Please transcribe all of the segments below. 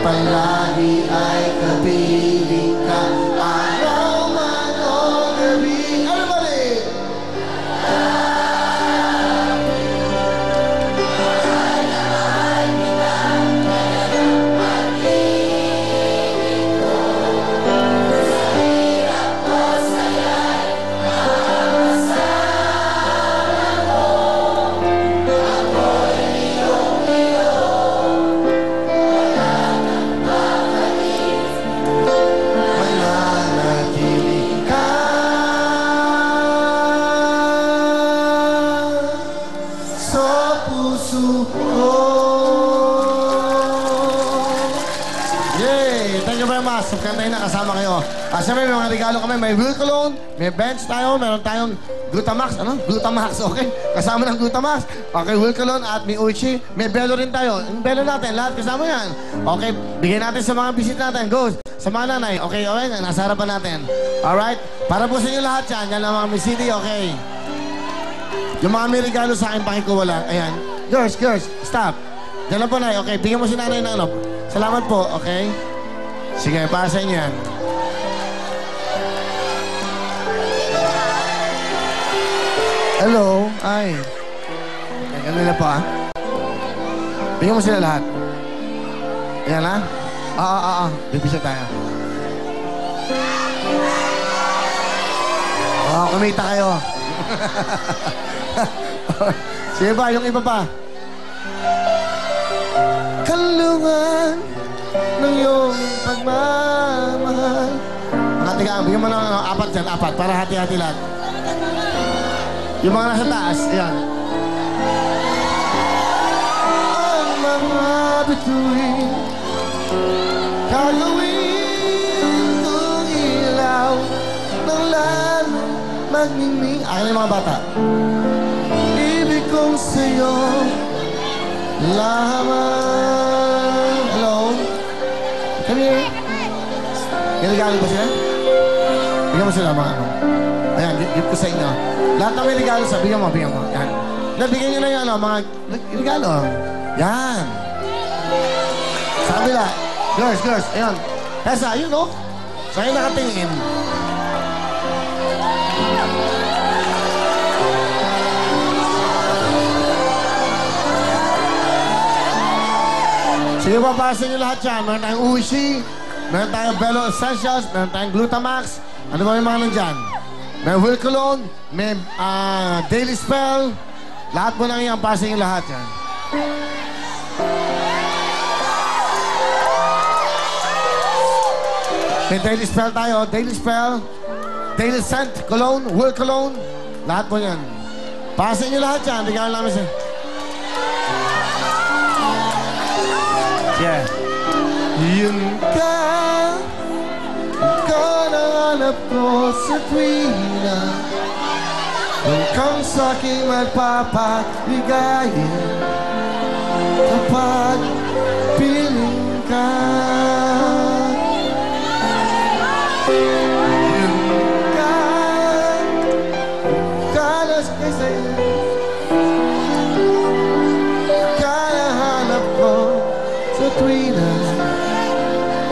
palagi ay kapiling ka. Araw man o gabi. Everybody! Kantahin na kasama kayo. Siyempre, may mga regalo kami. May Will Cologne, may bench tayo, meron tayong Glutamax. Ano? Glutamax, okay? Kasama ng Glutamax. Okay, Will Cologne at may Uchi. May Belo rin tayo. Yung Belo natin, lahat kasama yan. Okay, bigyan natin sa mga visit natin. Go! Sa mga nanay. Okay, okay? Nasa harapan natin. Alright? Para po sa inyo lahat yan. Yan ang mga Miss City, okay? Yung mga may regalo sa akin, pakikuha lang. Ayan. Girls, stop. Diyan lang po, Nay. Okay, bigyan mo si nanay ng ano. Salamat po, okay? Sige, para sa inyo yan. Hello. Ay. Ganun nila po, ah. Bigyan mo sila lahat. Ayan, ha? Bibisa tayo. Kumita kayo. Sige ba, yung iba pa. Kalungan ng iyong pagmamahal. Mga tiga, bigyan mo ng apat dyan, apat, para hati-hati lahat. Yung mga nasa taas, ayan. Ang mga bituin, gagawin kong ilaw ng lalo magmingming. Akin yung mga bata. Ibig kong sa'yo lamang. Hello? Come here. Regalo ba sila? Bigyan mo sila mga ano. Ayan, give ko sa inyo. Lahat na may regalo sa, bigyan mo. Yan. Bigyan nyo na yan, mga regalo. Yan. Sa kabila. Girls, ayan. Tessa, yun, no? Sa'yo nakatingin. Sige, papasin nyo lahat yan. Meron tayong Ushi, meron tayong Belo Essentials, meron tayong Glutamax. Ano ba yung mga nandyan? May Will Cologne, may Daily Spell. Lahat mo lang yan, pasin nyo lahat yan. May Daily Spell tayo, Daily Spell, Daily Scent, Cologne, Will Cologne. Lahat mo yan. Pasin nyo lahat yan, regalo namin siya. Yeah. Yun ka, ikaw na hanap ko sa tuwina. Kung kang sa'king magpapaligaya, kapag piling ka. Yun ka, kalas kay sa'yo. Kaya hanap ko sa tuwina,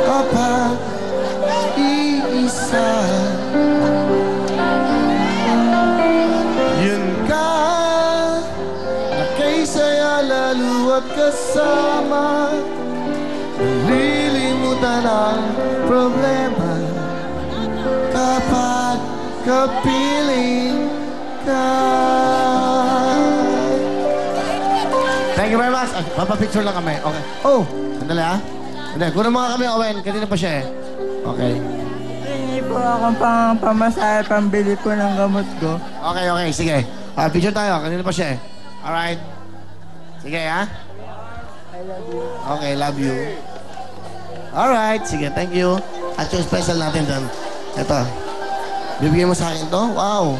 kapag iisa. Yun ka, na kaysaya lalo at kasama. Lilimutan ang problema kapag kapiling ka. Thank you very much. Papapicture lang kami. Okay. Oh, sandali ha. Hindi, kunin mo nga kami, Owen. Kanina pa siya eh. Okay. Hingi po akong pamasahe, pambili po ng gamot ko. Okay. Sige. Picture tayo. Kanina pa siya eh. Alright. Sige ha. I love you. Okay, love you. Alright. Sige, thank you. At yung special natin doon. Ito. Bibigyan mo sa akin to? Wow.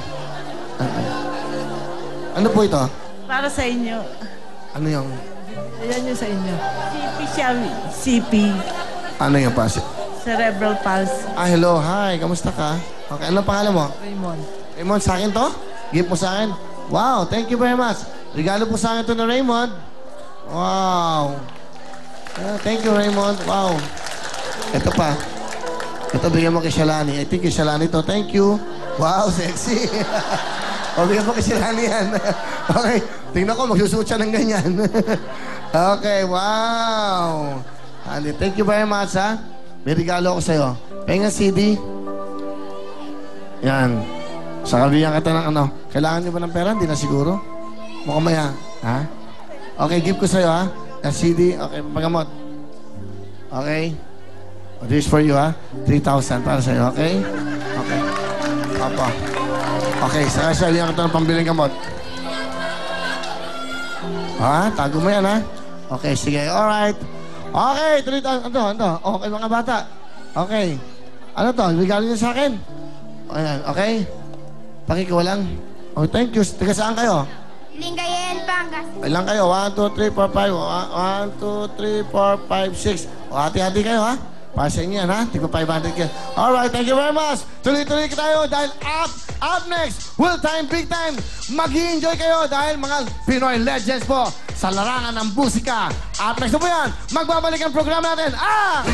Ano po ito? Para sa inyo. Ano yung... Ayan yung sa inyo. CP siya. CP. Ano yung pa? Cerebral palsy. Hello. Hi. Kamusta ka? Okay. Anong pangalan mo? Raymond. Raymond, sa akin to? Gift mo sa akin? Wow. Thank you very much. Regalo po sa akin to na Raymond. Wow. Thank you, Raymond. Wow. Ito pa. Ito, bigyan mo kay Shalani. I think kay Shalani to. Thank you. Wow, sexy. O, bigyan mo kay Shalani yan. Okay. Tingnan ko, magsusuot siya ng ganyan. Okay, wow. Andy, thank you very much, ha? May regalo ko sa'yo. Penga CD. Yan. Sa kabihan kita ng ano. Kailangan niyo ba ng pera? Hindi na siguro. Mukhang maya. Ha? Okay, give ko sa'yo, ha? Yan, CD. Okay, pagamot. Okay. This is for you, ha? 3,000 para sa'yo, okay? Okay. Opo. Okay, saka siya kita ng pambiling gamot. Ha? Tago mo yan, ha? Okay, sige. Alright. Okay, 3,000. Ano? Okay, mga bata. Okay. Ano to? Regalo niyo sa akin? Ayan, okay? Pakikuha lang. Oh, thank you. Taga saan kayo? Lingayen, Pangas. Ilan kayo? 1, 2, 3, 4, 5. 1, 2, 3, 4, 5, 6. O, hati-hati kayo, ha? Para sa inyo yan, ha? Tigpa 500 kayo. Alright, thank you very much. Tuloy-tuloy tayo dahil up next, Will Time, Big Time. Mag-i-enjoy kayo dahil mga Pinoy legends po sa larangan ng musika. Up next na po yan. Magbabalik ang programa natin. Ah!